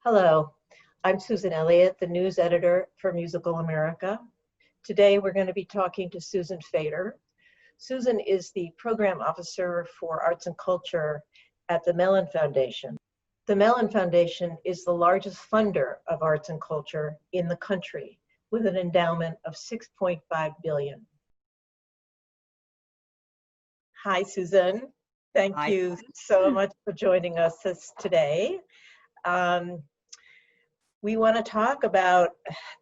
Hello, I'm Susan Elliott, the news editor for Musical America. Today we're going to be talking to Susan Fader. Susan is the program officer for arts and culture at the Mellon Foundation. The Mellon Foundation is the largest funder of arts and culture in the country, with an endowment of $6.5 billion. Hi, Susan. Thank you so much for joining us today. We want to talk about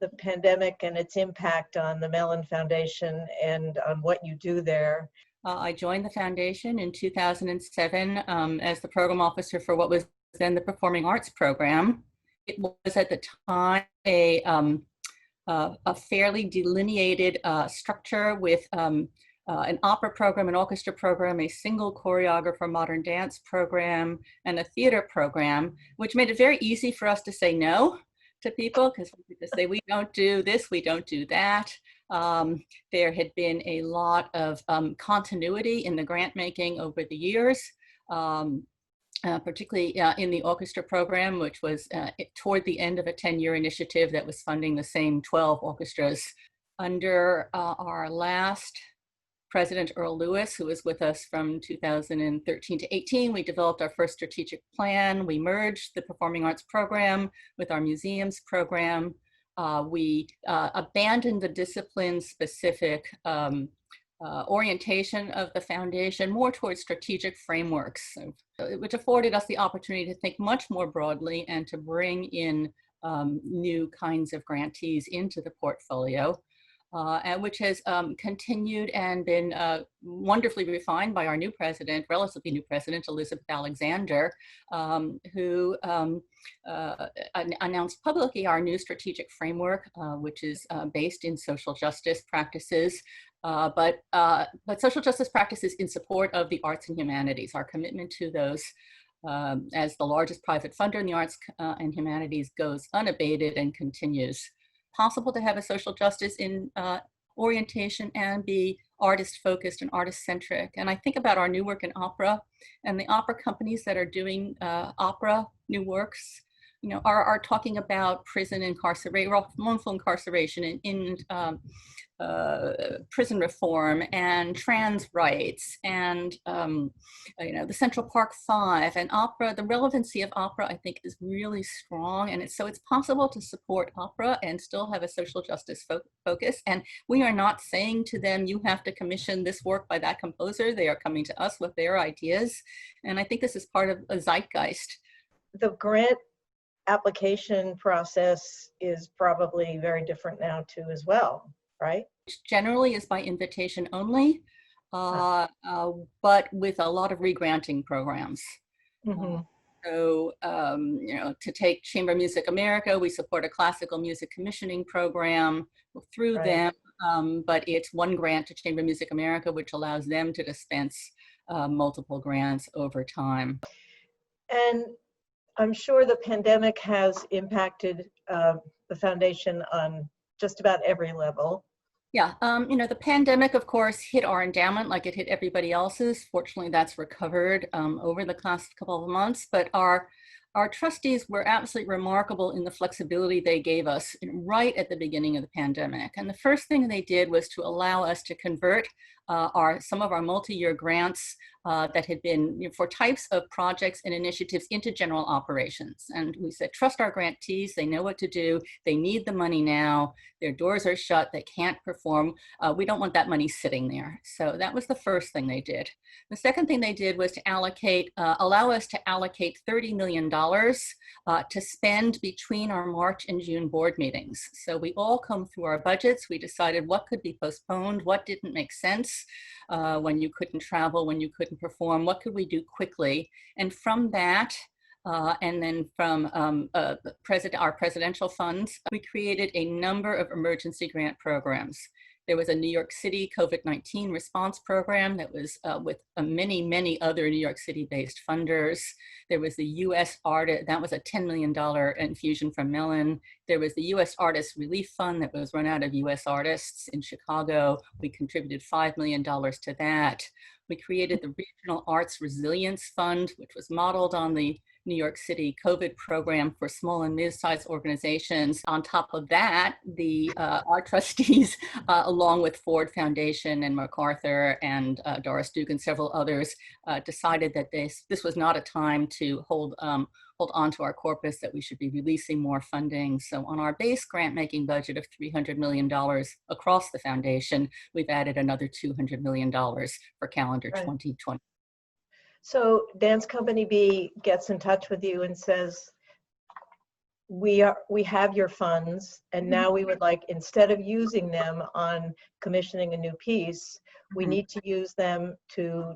the pandemic and its impact on the Mellon Foundation and on what you do there. I joined the foundation in 2007 as the program officer for what was then the Performing Arts Program. It was at the time a fairly delineated structure with an opera program, an orchestra program, a single choreographer modern dance program, and a theater program, which made it very easy for us to say no to people, because we could say, we don't do this, we don't do that. There had been a lot of continuity in the grant making over the years, particularly in the orchestra program, which was toward the end of a 10-year initiative that was funding the same 12 orchestras. Under our last President Earl Lewis, who was with us from 2013 to 18, we developed our first strategic plan. We merged the Performing Arts Program with our museums program. We abandoned the discipline-specific orientation of the foundation more towards strategic frameworks, which afforded us the opportunity to think much more broadly and to bring in new kinds of grantees into the portfolio. And which has continued and been wonderfully refined by our new president, relatively new president, Elizabeth Alexander, who announced publicly our new strategic framework, which is based in social justice practices, but social justice practices in support of the arts and humanities. Our commitment to those as the largest private funder in the arts and humanities goes unabated and continues. Possible to have a social justice in orientation and be artist-focused and artist-centric. And I think about our new work in opera and the opera companies that are doing opera new works, you know, are talking about prison incarceration, wrongful incarceration in prison reform and trans rights and, you know, the Central Park Five and opera. The relevancy of opera, I think, is really strong. And so it's possible to support opera and still have a social justice focus. And we are not saying to them, you have to commission this work by that composer. They are coming to us with their ideas. And I think this is part of a zeitgeist. The grant application process is probably very different now too as well, right? Which generally is by invitation only, but with a lot of regranting programs. Mm-hmm. So, you know, to take Chamber Music America, we support a classical music commissioning program through them, but it's one grant to Chamber Music America, which allows them to dispense multiple grants over time. And I'm sure the pandemic has impacted the foundation on just about every level. Yeah, you know, the pandemic, of course, hit our endowment like it hit everybody else's. Fortunately, that's recovered over the last couple of months, but our trustees were absolutely remarkable in the flexibility they gave us right at the beginning of the pandemic. And the first thing they did was to allow us to convert some of our multi-year grants that had been, you know, for types of projects and initiatives into general operations. And we said, trust our grantees, they know what to do, they need the money now, their doors are shut, they can't perform, we don't want that money sitting there. So that was the first thing they did. The second thing they did was to allocate, allow us to allocate $30 million to spend between our March and June board meetings. So we all come through our budgets, we decided what could be postponed, what didn't make sense when you couldn't travel, when you couldn't perform, what could we do quickly? And from that, and then from our presidential funds, we created a number of emergency grant programs. There was a New York City COVID-19 response program that was with many, many other New York City-based funders. There was the U.S. Artist, that was a $10 million infusion from Mellon. There was the U.S. Artist Relief Fund that was run out of U.S. artists in Chicago. We contributed $5 million to that. We created the Regional Arts Resilience Fund, which was modeled on the New York City COVID program for small and mid-sized organizations. On top of that, our trustees, along with Ford Foundation and MacArthur and Doris Duke and several others, decided that this was not a time to hold on to our corpus, that we should be releasing more funding. So on our base grant making budget of $300 million across the foundation, we've added another $200 million for calendar 2020. So Dance Company B gets in touch with you and says, we have your funds, and now we would like, instead of using them on commissioning a new piece, we need to use them to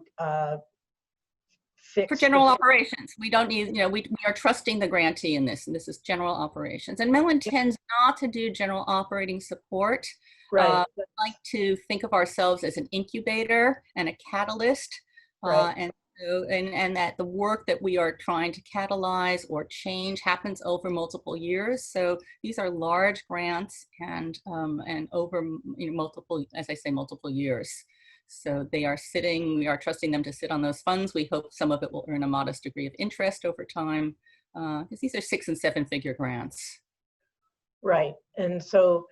fix for general operations. We don't need, we are trusting the grantee in this, and this is general operations. And Mellon tends not to do general operating support. Right. We like to think of ourselves as an incubator and a catalyst, and that the work that we are trying to catalyze or change happens over multiple years. So these are large grants and over multiple, as I say, multiple years. So we are trusting them to sit on those funds. We hope some of it will earn a modest degree of interest over time, because these are 6- and 7-figure grants. Right. And so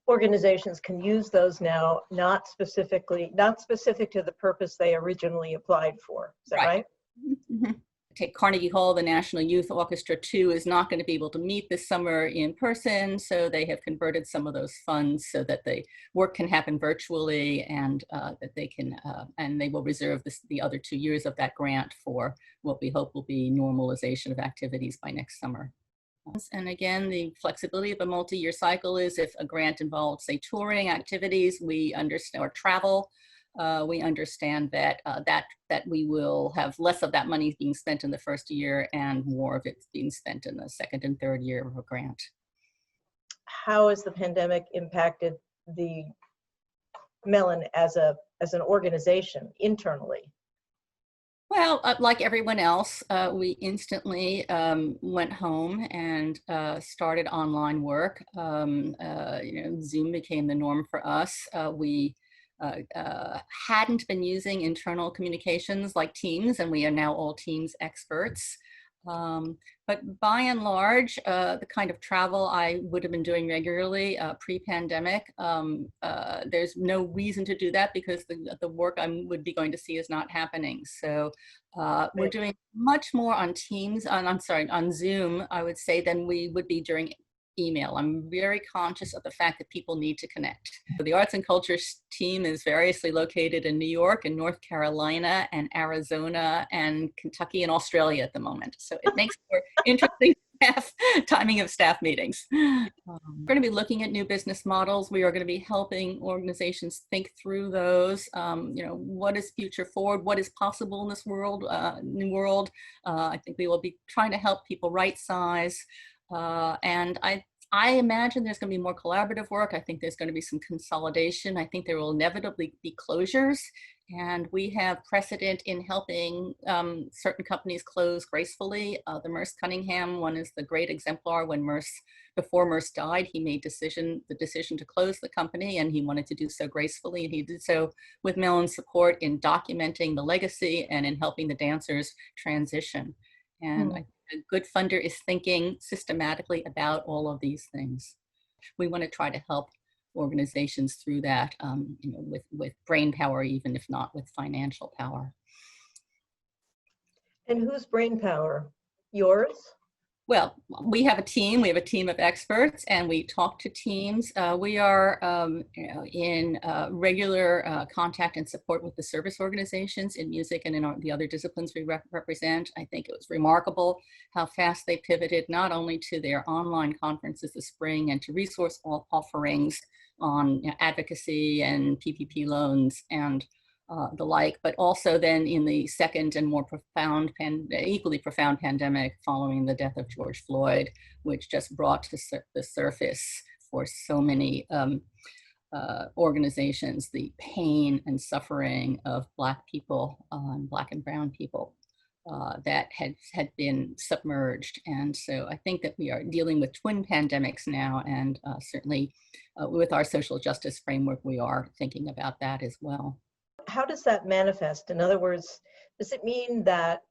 organizations can use those now, not specific to the purpose they originally applied for. Is that right? Mm-hmm. Take Carnegie Hall, the National Youth Orchestra 2 is not going to be able to meet this summer in person, so they have converted some of those funds so that the work can happen virtually, and that they can, and they will reserve the other 2 years of that grant for what we hope will be normalization of activities by next summer. And again, the flexibility of a multi-year cycle is if a grant involves, say, touring activities, we understand, or travel, we understand that that we will have less of that money being spent in the first year and more of it being spent in the second and third year of a grant. How has the pandemic impacted the Mellon as an organization internally? Well, like everyone else, we instantly went home and started online work. Zoom became the norm for us. We hadn't been using internal communications like Teams, and we are now all Teams experts. But by and large, the kind of travel I would have been doing regularly pre-pandemic, there's no reason to do that because the work I would be going to see is not happening. So we're doing much more on Teams, on Zoom, I would say, than we would be during email. I'm very conscious of the fact that people need to connect. The Arts and Culture team is variously located in New York and North Carolina and Arizona and Kentucky and Australia at the moment. So it makes for interesting timing of staff meetings. We're going to be looking at new business models. We are going to be helping organizations think through those. What is future forward? What is possible in this new world? I think we will be trying to help people right size. And I imagine there's going to be more collaborative work. I think there's going to be some consolidation. I think there will inevitably be closures. And we have precedent in helping certain companies close gracefully. The Merce Cunningham one is the great exemplar. When before Merce died, he made the decision to close the company, and he wanted to do so gracefully. And he did so with Mellon's support in documenting the legacy and in helping the dancers transition. And I think a good funder is thinking systematically about all of these things. We want to try to help organizations through that, with brain power, even if not with financial power. And whose brain power? Yours? Well, we have a team of experts, and we talk to teams. We are in regular contact and support with the service organizations in music and in the other disciplines we represent. I think it was remarkable how fast they pivoted, not only to their online conferences this spring and to resource offerings on advocacy and PPP loans and the like, but also then in the second and more profound, equally profound pandemic following the death of George Floyd, which just brought to the surface for so many organizations the pain and suffering of Black people, Black and brown people that had been submerged. And so I think that we are dealing with twin pandemics now, and certainly with our social justice framework, we are thinking about that as well. How does that manifest? In other words, does it mean that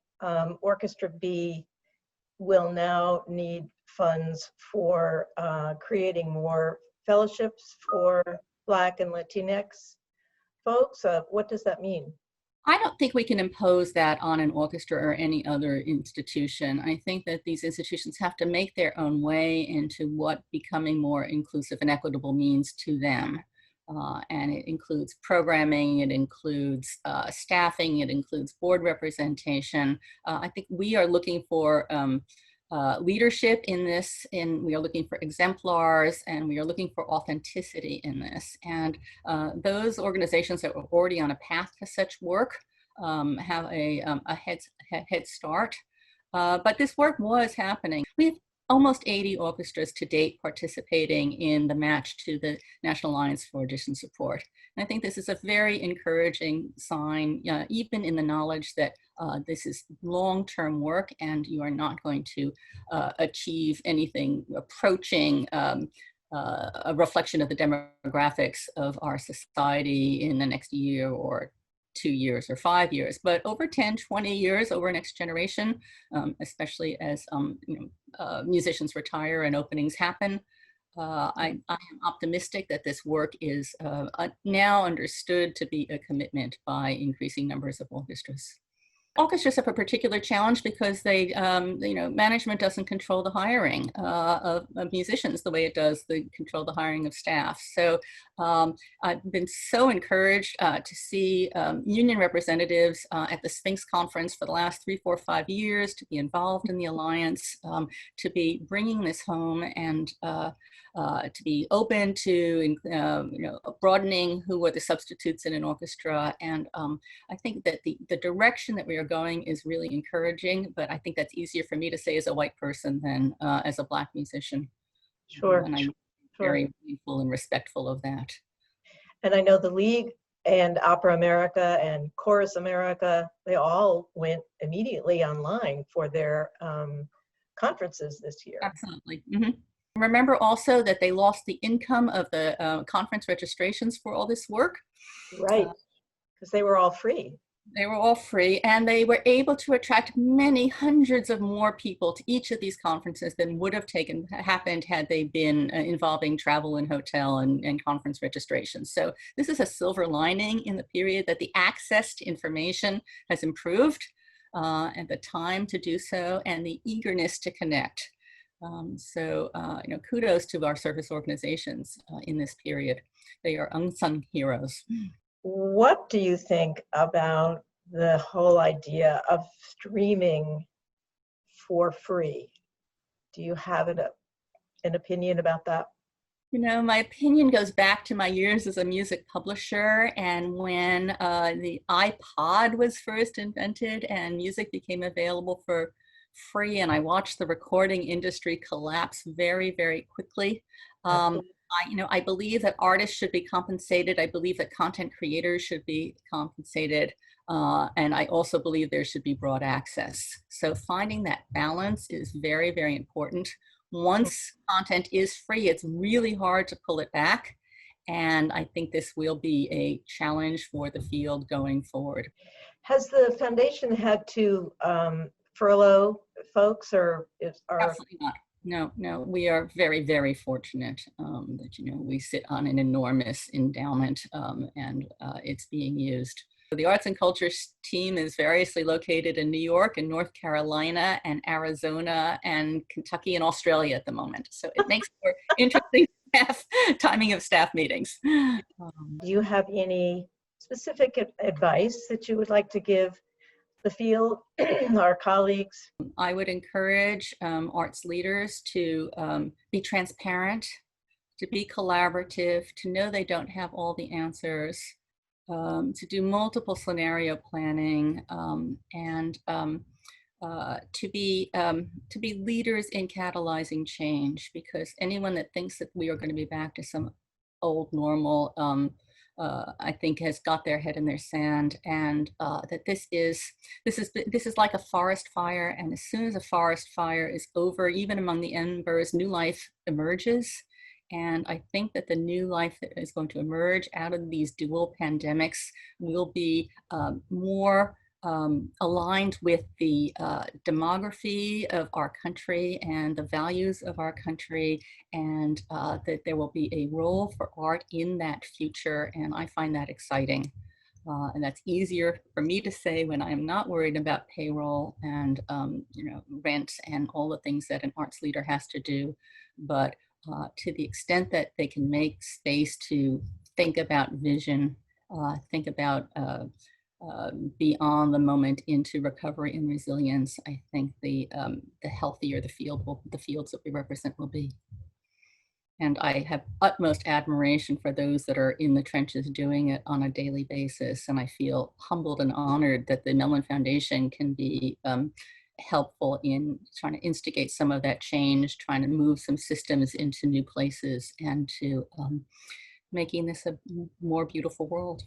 Orchestra B will now need funds for creating more fellowships for Black and Latinx folks. What does that mean? I don't think we can impose that on an orchestra or any other institution. I think that these institutions have to make their own way into what becoming more inclusive and equitable means to them. And it includes programming, it includes staffing, it includes board representation. I think we are looking for leadership in this, and we are looking for exemplars, and we are looking for authenticity in this. And those organizations that were already on a path to such work have a head start. But this work was happening. We have almost 80 orchestras to date participating in the match to the National Alliance for Audition Support. And I think this is a very encouraging sign, even in the knowledge that this is long-term work and you are not going to achieve anything approaching a reflection of the demographics of our society in the next year or 2 years or 5 years, but over 10, 20 years, over next generation, especially as musicians retire and openings happen. I am optimistic that this work is now understood to be a commitment by increasing numbers of orchestras. Orchestras have a particular challenge because they, management doesn't control the hiring of musicians the way it does control the hiring of staff. So I've been so encouraged to see union representatives at the Sphinx conference for the last 3, 4, 5 years, to be involved in the Alliance, to be bringing this home, and to be open to broadening who are the substitutes in an orchestra. And I think that the direction that we are going is really encouraging, but I think that's easier for me to say as a white person than as a Black musician. Sure. And I'm very grateful and respectful of that. And I know the League and Opera America and Chorus America, they all went immediately online for their conferences this year. Absolutely. Mm-hmm. Remember also that they lost the income of the conference registrations for all this work. Right, because they were all free. They were all free, and they were able to attract many hundreds of more people to each of these conferences than would have happened had they been involving travel and hotel and conference registrations. So this is a silver lining in the period, that the access to information has improved, and the time to do so, and the eagerness to connect. Kudos to our service organizations in this period. They are unsung heroes. What do you think about the whole idea of streaming for free? Do you have an opinion about that? My opinion goes back to my years as a music publisher, and when the iPod was first invented and music became available for free, and I watched the recording industry collapse very, very quickly. I believe that artists should be compensated. I believe that content creators should be compensated. And I also believe there should be broad access. So finding that balance is very, very important. Once content is free, it's really hard to pull it back. And I think this will be a challenge for the field going forward. Has the foundation had to furlough folks, or Absolutely not. No, we are very, very fortunate that, we sit on an enormous endowment, and it's being used. The arts and culture team is variously located in New York and North Carolina and Arizona and Kentucky and Australia at the moment. So it makes for interesting timing of staff meetings. Do you have any specific advice that you would like to give the field, our colleagues? I would encourage arts leaders to be transparent, to be collaborative, to know they don't have all the answers, to do multiple scenario planning, and to be leaders in catalyzing change, because anyone that thinks that we are going to be back to some old normal, I think has got their head in their sand, and that this is like a forest fire, and as soon as a forest fire is over, even among the embers, new life emerges. And I think that the new life that is going to emerge out of these dual pandemics will be more aligned with the demography of our country and the values of our country, and that there will be a role for art in that future. And I find that exciting. And that's easier for me to say when I'm not worried about payroll and rent and all the things that an arts leader has to do. But to the extent that they can make space to think about vision, think about beyond the moment into recovery and resilience, I think the healthier the fields that we represent will be. And I have utmost admiration for those that are in the trenches doing it on a daily basis. And I feel humbled and honored that the Mellon Foundation can be helpful in trying to instigate some of that change, trying to move some systems into new places, and to making this a more beautiful world.